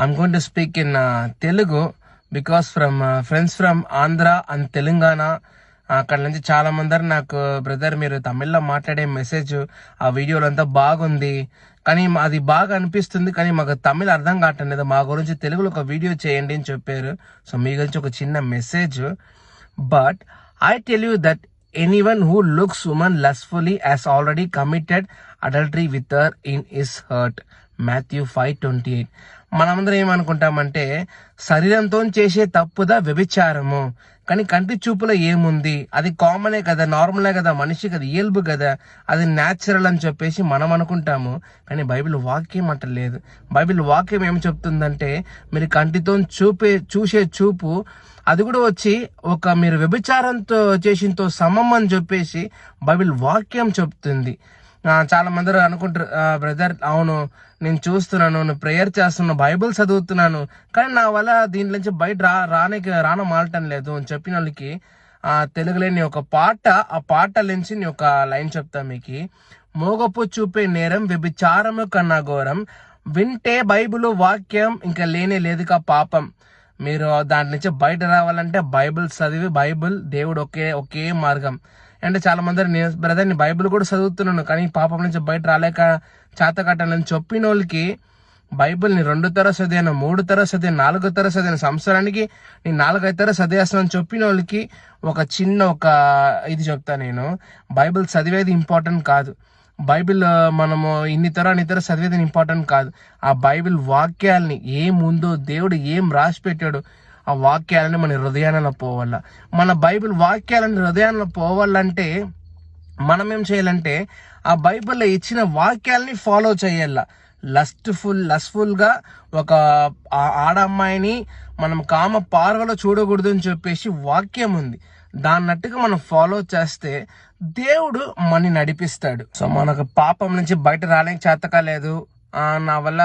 I'm going to speak in Telugu because from friends from Andhra and Telangana అక్కడ నుంచి చాలా మంది నాకు బ్రదర్ మీరు తమిళ్లో మాట్లాడే మెసేజ్ ఆ వీడియోలో అంతా బాగుంది, కానీ అది బాగా అనిపిస్తుంది, కానీ మాకు తమిళ్ అర్థం కావట్లేదు, మా గురించి తెలుగులో ఒక వీడియో చేయండి అని చెప్పారు. సో మీ గురించి ఒక చిన్న message. But I tell you that anyone who looks women lustfully has already committed adultery with her in his heart. Matthew 5:28. మనమందరం ఏమనుకుంటామంటే శరీరంతో చేసే తప్పుదా వ్యభిచారము, కానీ కంటి చూపులో ఏముంది, అది కామనే కదా, నార్మలే కదా, మనిషి కదా, ఏల్బు కదా, అది న్యాచురల్ అని చెప్పేసి మనం అనుకుంటాము. కానీ బైబిల్ వాక్యం అంటలేదు. బైబిల్ వాక్యం ఏం చెప్తుందంటే మీరు కంటితో చూసే చూపు అది కూడా వచ్చి ఒక మీరు వ్యభిచారంతో చేసినతో సమం అని చెప్పేసి బైబిల్ వాక్యం చెప్తుంది. చాలా మంది అనుకుంటారు బ్రదర్ అవును నేను చూస్తున్నాను, నేను ప్రేయర్ చేస్తున్నాను, బైబిల్ చదువుతున్నాను, కానీ నా వల్ల దీని నుంచి బయట రాన మాలటం లేదు అని చెప్పిన వాళ్ళకి తెలుగులేని ఒక పాట, ఆ పాట నుంచి నేను ఒక లైన్ చెప్తా మీకు. మోగపు చూపే నేరం వ్యభిచారము కన్నా ఘోరం, వింటే బైబిల్ వాక్యం ఇంకా లేనే లేదుగా పాపం. మీరు దాని నుంచి బయట రావాలంటే బైబిల్ చదివి, బైబిల్ దేవుడు ఒకే మార్గం. అంటే చాలా మంది బ్రదర్ ని బైబిల్ కూడా చదువుతున్నాను కానీ పాపం నుంచి బయట రాలేక చేతకట్టాలని చెప్పిన వాళ్ళకి బైబిల్ని 2 తర చదివాను, 3 తర చదివాను, 4 తర చదివాను, సంవత్సరానికి నేను 4-5 తర చదివేస్తానని చెప్పిన వాళ్ళకి ఒక ఇది చెప్తా నేను. బైబిల్ చదివేది ఇంపార్టెంట్ కాదు, బైబిల్ మనము ఇన్ని తర చదివేది ఇంపార్టెంట్ కాదు. ఆ బైబిల్ వాక్యాలని ఏముందో దేవుడు ఏం రాసి పెట్టాడు ఆ వాక్యాలని మన హృదయాలలో పోవాల. మన బైబిల్ వాక్యాలని హృదయాలలో పోవాలంటే మనం ఏం చేయాలంటే ఆ బైబిల్లో ఇచ్చిన వాక్యాలని ఫాలో చేయాల. లస్ఫుల్గా ఒక ఆడమ్మాయిని మనం కామ పార్వలో చూడకూడదు అని చెప్పేసి వాక్యం ఉంది. దాన్నట్టుగా మనం ఫాలో చేస్తే దేవుడు మనని నడిపిస్తాడు. సో మనకు పాపం నుంచి బయట రాలేక చేతకాలేదు, నా వల్ల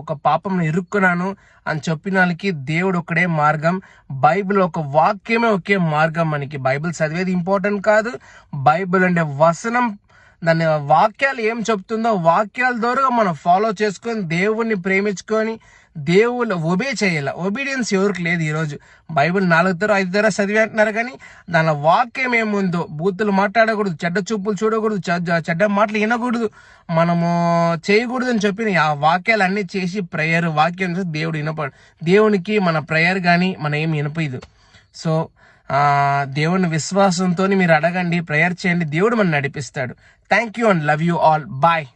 ఒక పాపంను ఇరుక్కున్నాను అని చెప్పిన వాళ్ళకి దేవుడు ఒకడే మార్గం. బైబిల్ ఒక వాక్యమే ఒకే మార్గం. మనకి బైబిల్ చదివేది ఇంపార్టెంట్ కాదు, బైబిల్ అంటే వచనం దాని వాక్యాలు ఏం చెప్తుందో వాక్యాల ద్వారా మనం ఫాలో చేసుకొని దేవుణ్ణి ప్రేమించుకొని దేవుళ్ళు ఒబే చేయాలి. ఒబీడియన్స్ ఎవరికి లేదు ఈరోజు. బైబిల్ 4 తర 5 తర చదివి అంటున్నారు కానీ దాని వాక్యం ఏముందో, బూతులు మాట్లాడకూడదు, చెడ్డ చూపులు చూడకూడదు, చెడ్డ మాటలు వినకూడదు, మనము చేయకూడదు అని చెప్పి ఆ వాక్యాలు అన్ని చేసి ప్రేయర్ వాక్యం దేవుడు దేవునికి మన ప్రేయర్ కానీ మన ఏమి వినిపోదు. సో దేవుని విశ్వాసంతో మీరు అడగండి, ప్రేయర్ చేయండి, దేవుడు మనం నడిపిస్తాడు. Thank you and love you all. Bye.